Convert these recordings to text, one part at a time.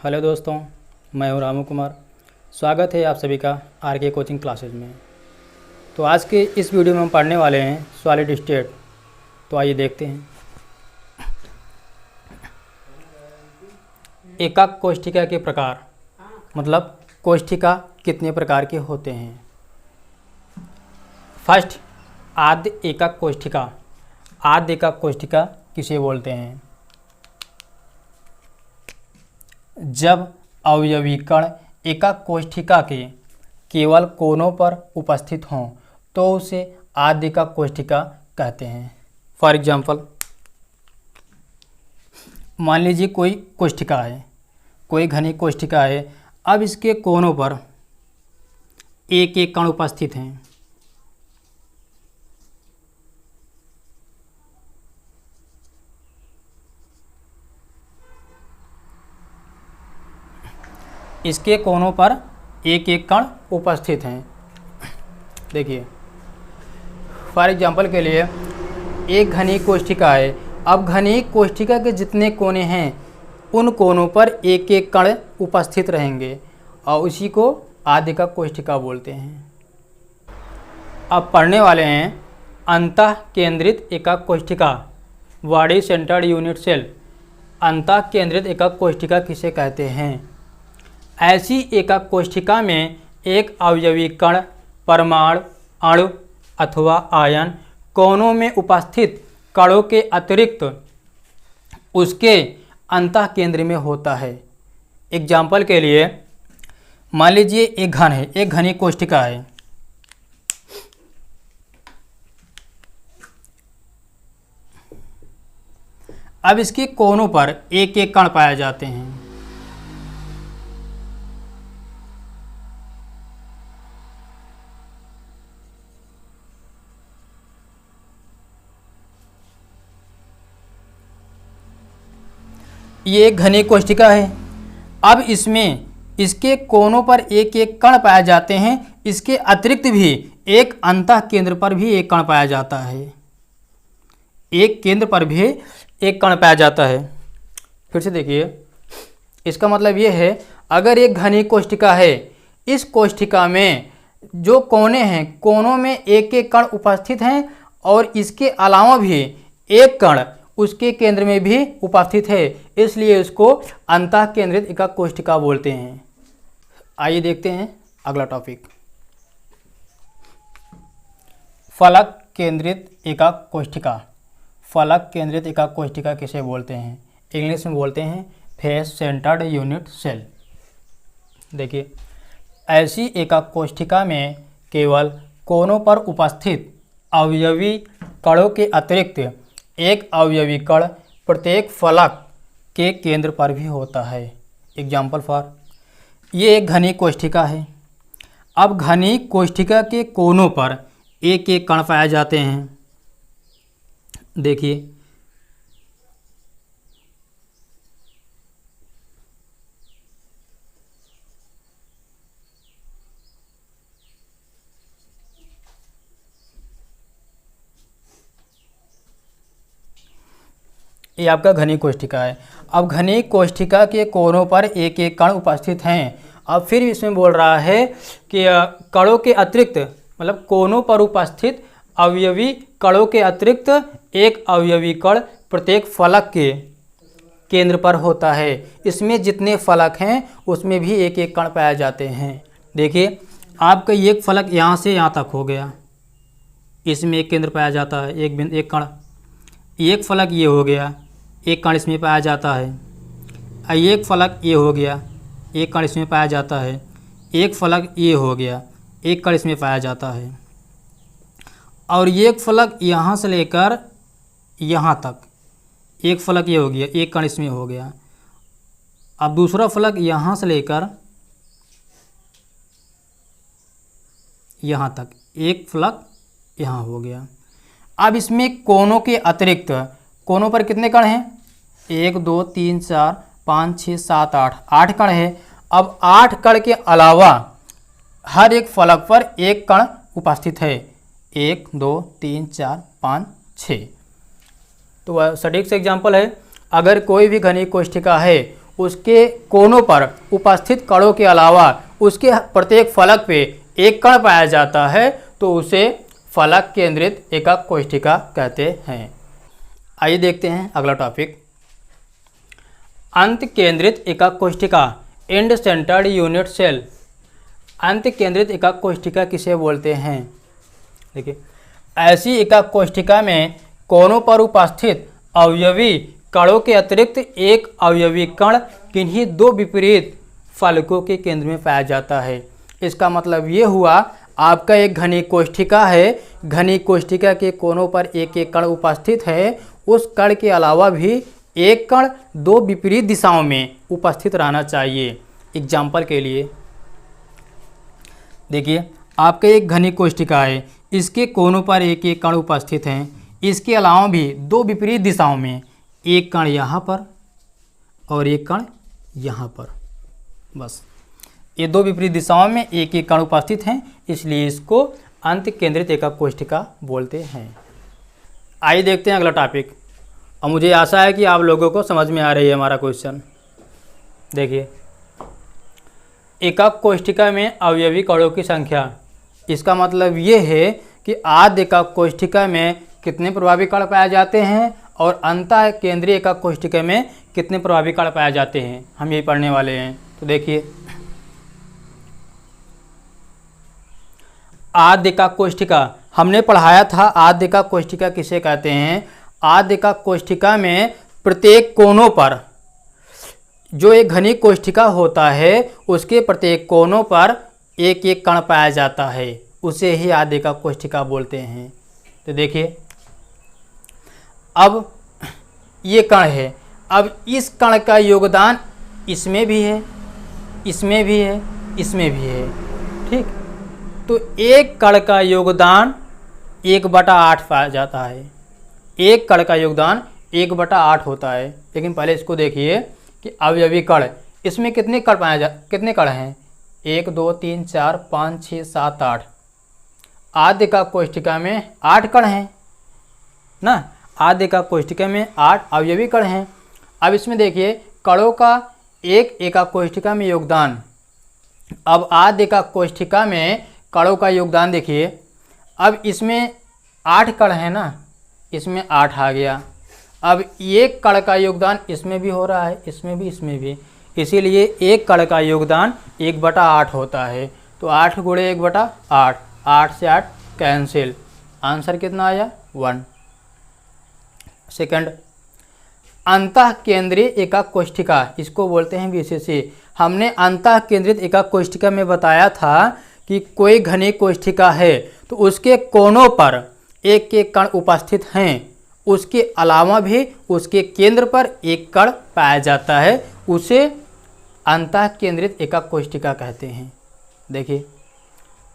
Hello दोस्तों, मैं हूं रामू कुमार। स्वागत है आप सभी का आरके कोचिंग क्लासेज में। तो आज के इस वीडियो में हम पढ़ने वाले हैं सॉलिड स्टेट। तो आइए देखते हैं। एकक कोष्ठिका के प्रकार, मतलब कोष्ठिका कितने प्रकार के होते हैं। फर्स्ट, आद्य एकक कोष्ठिका। आद्य एकक कोष्ठिका किसे बोलते हैं? जब अवयवी कण एकक कोष्ठिका के केवल कोनों पर उपस्थित हों तो उसे आद्य एकक कोष्ठिका कहते हैं। फॉर एग्जाम्पल, मान लीजिए कोई कोष्ठिका है, कोई घनी कोष्ठिका है। अब इसके कोनों पर एक एक कण उपस्थित हैं। इसके कोनों पर एक एक कण उपस्थित हैं। देखिए, फॉर एग्जाम्पल के लिए एक घनी कोष्ठिका है। अब घनी कोष्ठिका के जितने कोने हैं उन कोनों पर एक एक कण उपस्थित रहेंगे और उसी को आद्य एकक कोष्ठिका बोलते हैं। अब पढ़ने वाले हैं अंतः केंद्रित एकक कोष्ठिका, बॉडी सेंटर्ड यूनिट सेल। अंतः केंद्रित एकक कोष्ठिका किसे कहते हैं? ऐसी एकक कोष्ठिका में एक अवयवी कण, परमाणु, अणु अथवा आयन कोनों में उपस्थित कणों के अतिरिक्त उसके अंतः केंद्र में होता है। एग्जाम्पल के लिए मान लीजिए एक घन है, एक घनी कोष्ठिका है। अब इसके कोनों पर एक एक कण पाए जाते हैं। ये एक घनी कोष्ठिका है। अब इसमें इसके कोनों पर एक एक कण पाए जाते हैं। इसके अतिरिक्त भी एक अंतः केंद्र पर भी एक कण पाया जाता है। एक केंद्र पर भी एक कण पाया जाता है। फिर से देखिए, इसका मतलब ये है, अगर एक घनी कोष्ठिका है, इस कोष्ठिका में जो कोने हैं, कोनों में एक एक कण उपस्थित हैं और इसके अलावा भी एक कण उसके केंद्र में भी उपस्थित है, इसलिए इसको अंतः केंद्रित एकक कोष्ठिका बोलते हैं। आइए देखते हैं अगला टॉपिक, फलक केंद्रित एकक कोष्ठिका। फलक केंद्रित एकक कोष्ठिका किसे बोलते हैं? इंग्लिश में बोलते हैं फेस सेंटर्ड यूनिट सेल। देखिए, ऐसी एकक कोष्ठिका में केवल कोनों पर उपस्थित अवयवी कणों के अतिरिक्त एक अवयवी कण प्रत्येक फलक के केंद्र पर भी होता है। एग्जाम्पल फॉर, ये एक घनी कोष्ठिका है। अब घनी कोष्ठिका के कोनों पर एक एक कण पाए जाते हैं। देखिए, ये आपका घनी कोष्ठिका है। अब घनी कोष्ठिका के कोनों पर एक एक कण उपस्थित हैं। अब फिर इसमें बोल रहा है कि कणों के अतिरिक्त, मतलब कोनों पर उपस्थित अवयवी कणों के अतिरिक्त एक अवयवी कण प्रत्येक फलक के केंद्र पर होता है। इसमें जितने फलक हैं उसमें भी एक एक कण पाए जाते हैं। देखिए, आपका एक फलक यहाँ से यहाँ तक हो गया, इसमें एक केंद्र पाया जाता है, एक कण। एक फलक ये हो गया, एक कण इसमें पाया जाता है। एक फलक ये हो गया, एक कण इसमें पाया जाता है। एक फलक ये हो गया, एक कण इसमें पाया जाता है। और एक फलक यहाँ से लेकर यहाँ तक, एक फलक ये हो गया, एक कण इसमें हो गया। अब दूसरा फलक यहाँ से लेकर यहाँ तक, एक फलक यहाँ हो गया। अब इसमें कोनों के अतिरिक्त, कोनों पर कितने कण हैं? 1 2 3 4 5 6 7 8, 8 कण है। अब 8 कण के अलावा हर एक फलक पर एक कण उपस्थित है। 1 2 3 4 5 6। तो सटीक से एग्जाम्पल है, अगर कोई भी घनी कोष्ठिका है उसके कोनों पर उपस्थित कणों के अलावा उसके प्रत्येक फलक पे एक कण पाया जाता है तो उसे फलक केंद्रित एकक कोशिका कहते हैं। आइए देखते हैं अगला टॉपिक, अंत केंद्रित एकक कोशिका, एंड सेंटर्ड यूनिट सेल। अंत केंद्रित एकक कोशिका किसे बोलते हैं? देखिए, ऐसी एकक कोशिका में कोनों पर उपस्थित अवयवी कणों के अतिरिक्त एक अवयवी कण किन्हीं दो विपरीत फलकों के केंद्र में पाया जाता है। इसका मतलब ये हुआ, आपका एक घनी कोशिका है, घनी कोशिका के कोनों पर एक एक कण उपस्थित है, उस कण के अलावा भी एक कण दो विपरीत दिशाओं में उपस्थित रहना चाहिए। एग्जाम्पल के लिए देखिए, आपका एक घनी कोशिका है, इसके कोनों पर एक एक कण उपस्थित हैं, इसके अलावा भी दो विपरीत दिशाओं में, एक कण यहाँ पर और एक कण यहाँ पर, बस ये दो विपरीत दिशाओं में एक एक कण उपस्थित हैं, इसलिए इसको अंत केंद्रित एकक कोशिका बोलते हैं। आइए देखते हैं अगला टॉपिक, और मुझे आशा है कि आप लोगों को समझ में आ रही है हमारा क्वेश्चन। देखिए, एकक कोशिका में अवयवी कणों की संख्या, इसका मतलब ये है कि आद्य एकक कोशिका में कितने प्रभावी कण पाए जाते हैं और अंतः केंद्रीय एकक कोशिका में कितने प्रभावी कण पाए जाते हैं, हम यही पढ़ने वाले हैं। तो देखिए, आद्य एकक कोशिका हमने पढ़ाया था, आद्य एकक कोशिका किसे कहते हैं? आद्य एकक कोशिका में प्रत्येक कोनों पर, जो एक घनी कोशिका होता है उसके प्रत्येक कोनों पर एक एक कण पाया जाता है, उसे ही आद्य एकक कोशिका बोलते हैं। तो देखिए, अब ये कण है, अब इस कण का योगदान इसमें भी है, इसमें भी है, इसमें भी है, ठीक। तो एक कण का योगदान 1/8 पाया जाता है, एक कण का योगदान 1/8 होता है। लेकिन पहले इसको देखिए कि अवयवी कण, इसमें कितने कण कितने कण हैं? 1 2 3 4 5 6 7 8। आद्य एकक कोशिका में 8 कण हैं ना, आद्य एकक कोशिका में 8 अवयवी कण हैं। अब इसमें देखिए, कणों का एक एकक कोशिका में योगदान, अब आद्य एकक कोशिका में कणों का योगदान देखिए, अब इसमें 8 कण है ना, इसमें 8 आ गया। अब एक कण का योगदान इसमें भी हो रहा है, इसमें भी, इसमें भी, इसीलिए एक कण का योगदान 1/8 होता है। तो 8 × 1/8, 8 से 8 कैंसिल, आंसर कितना आया? 1। सेकंड, अंतः केंद्रीय एकक कोशिका, इसको बोलते हैं VCC। हमने अंतः केंद्रित एकक कोशिका में बताया था कि कोई घनी कोशिका है तो उसके कोनों पर एक एक कण उपस्थित हैं, उसके अलावा भी उसके केंद्र पर एक कण पाया जाता है, उसे अंतः केंद्रित एकक कोशिका कहते हैं। देखिए,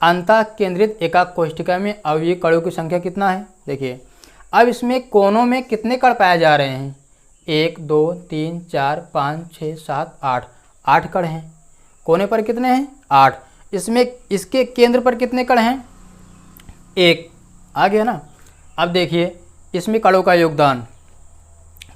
अंतः केंद्रित एकक कोशिका में अवयवी कणों की संख्या कितना है? देखिए, अब इसमें कोनों में कितने कण पाए जा रहे हैं? 1 2 3 4 5 6 7 8, 8 कण हैं। कोने पर कितने हैं? 8। इसमें इसके केंद्र पर कितने कण हैं? 1 आ गया ना। अब देखिए, इसमें कणों का योगदान,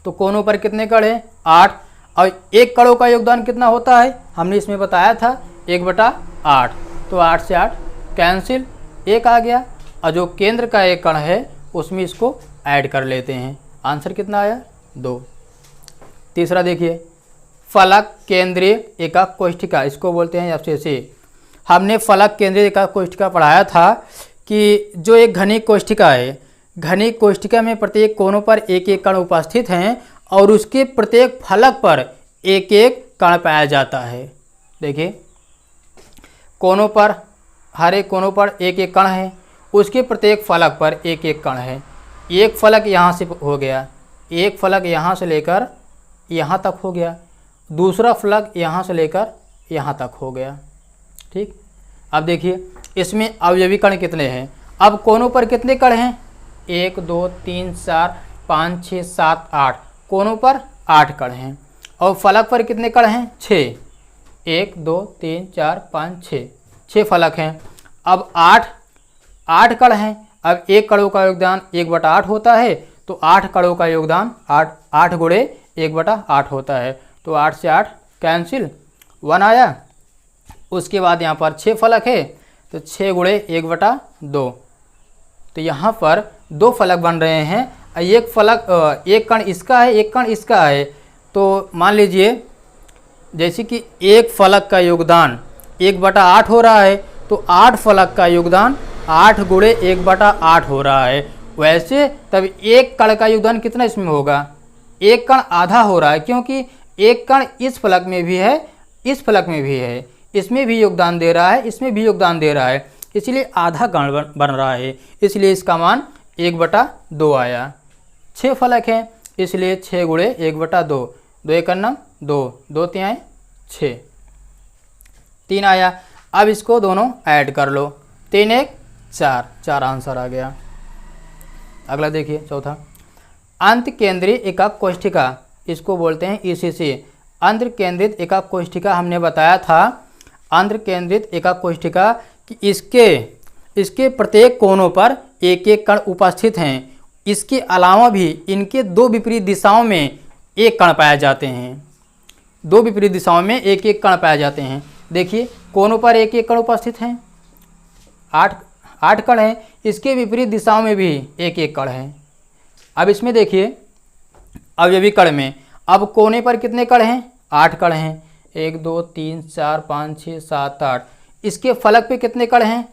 तो कोनों पर कितने कण हैं? 8, और एक कणों का योगदान कितना होता है? हमने इसमें बताया था 1/8, तो 8 से 8 कैंसिल, 1 आ गया, और जो केंद्र का एक कण है उसमें इसको ऐड कर लेते हैं, आंसर कितना आया? 2। तीसरा देखिए, फलक केंद्रीय एकक कोशिका, इसको बोलते हैं FCC। हमने फलक केंद्रीय एकक कोशिका पढ़ाया था कि जो एक घनी कोशिका है, घनी कोशिका में प्रत्येक कोनों पर एक एक कण उपस्थित हैं और उसके प्रत्येक फलक पर एक एक कण पाया जाता है। देखिए, कोनों पर, हर एक कोनों पर एक एक कण है, उसके प्रत्येक फलक पर एक एक कण है। एक फलक यहाँ से हो गया, एक फलक यहाँ से लेकर यहाँ तक हो गया, दूसरा फलक यहाँ से लेकर यहाँ तक हो गया, ठीक। अब देखिए, इसमें अवयवी कण कितने हैं? अब कोनों पर कितने कण हैं? 1 2 3 4 5 6 7 8, कोनों पर 8 कण हैं, और फलक पर कितने कण हैं? 6। 1 2 3 4 5 6, 6 फलक हैं। अब 8 कण हैं, अब एक कणों का योगदान 1/8 होता है, तो 8 कणों का योगदान 8 × 1/8 होता है, तो 8 से 8 कैंसिल 1 आया। उसके बाद यहाँ पर 6 फलक है तो 6 गुणे 1/2। तो यहाँ पर 2 फलक बन रहे हैं। एक फलक एक कण इसका है, एक कण इसका है। तो मान लीजिए जैसे कि एक फलक का योगदान 1/8 हो रहा है, तो 8 फलक का योगदान 8 गुणे 1/8 हो रहा है। वैसे तब एक कण का योगदान कितना इसमें होगा? एक कण आधा हो रहा है, क्योंकि एक कण इस फलक में भी है, इस फलक में भी है, इसमें भी योगदान दे रहा है, इसमें भी योगदान दे रहा है, इसलिए आधा कण बन रहा है। इसलिए इसका मान 1/2 आया। 6 फलक हैं, इसलिए 6 गुणे 1/2, 2 एक 2, 2 तिहाई 6, 3 आया। अब इसको दोनों ऐड कर लो, 3 1 4, 4 आंसर आ गया। अगला देखिए चौथा, अंत केंद्रीय एकाक कोष्ठिका, इसको बोलते हैं ईसीसी, अंतर केंद्रित एकाक कोष्ठिका। हमने बताया था अंतर केंद्रित एकाक कोष्ठिका कि इसके प्रत्येक कोनों पर एक एक कण उपस्थित हैं। इसके अलावा भी इनके 2 विपरीत दिशाओं में एक कण पाए जाते हैं, 2 विपरीत दिशाओं में एक एक कण पाए जाते हैं। देखिए कोनों पर एक एक कण उपस्थित हैं, 8 कण हैं, इसके विपरीत दिशाओं में भी एक एक कण है। अब इसमें देखिए अवयवी कण में अब कोने पर कितने कण हैं? 8 कण हैं, 1 2 3 4 5 6 7 8। इसके फलक पे कितने कण हैं?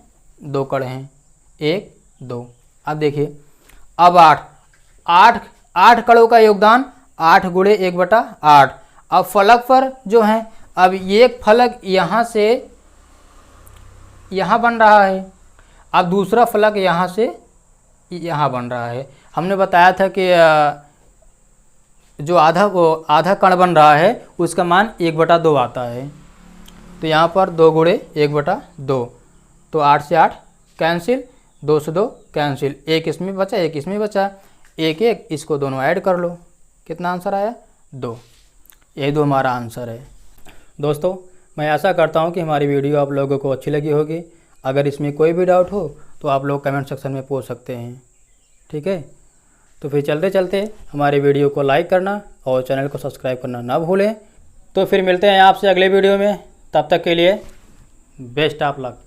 2 कण हैं, 1 2। अब देखिए अब 8 कणों का योगदान 8 गुणे 1/8। अब फलक पर जो है, अब एक फलक यहाँ से यहाँ बन रहा है, अब दूसरा फलक यहाँ से यहाँ बन रहा है। हमने बताया था कि जो आधा कण बन रहा है उसका मान 1/2 आता है। तो यहाँ पर 2 गुणे 1/2, तो 8 से 8 कैंसिल, 2 से 2 कैंसिल, 1 इसमें बचा, 1 इसमें बचा, 1 1, इसको दोनों ऐड कर लो, कितना आंसर आया? 2। यही 2 हमारा आंसर है। दोस्तों मैं आशा करता हूँ कि हमारी वीडियो आप लोगों को अच्छी लगी होगी। अगर इसमें कोई भी डाउट हो तो आप लोग कमेंट सेक्शन में पूछ सकते हैं, ठीक है। तो फिर चलते चलते हमारे वीडियो को लाइक करना और चैनल को सब्सक्राइब करना ना भूलें। तो फिर मिलते हैं आपसे अगले वीडियो में, तब तक के लिए बेस्ट ऑफ लक।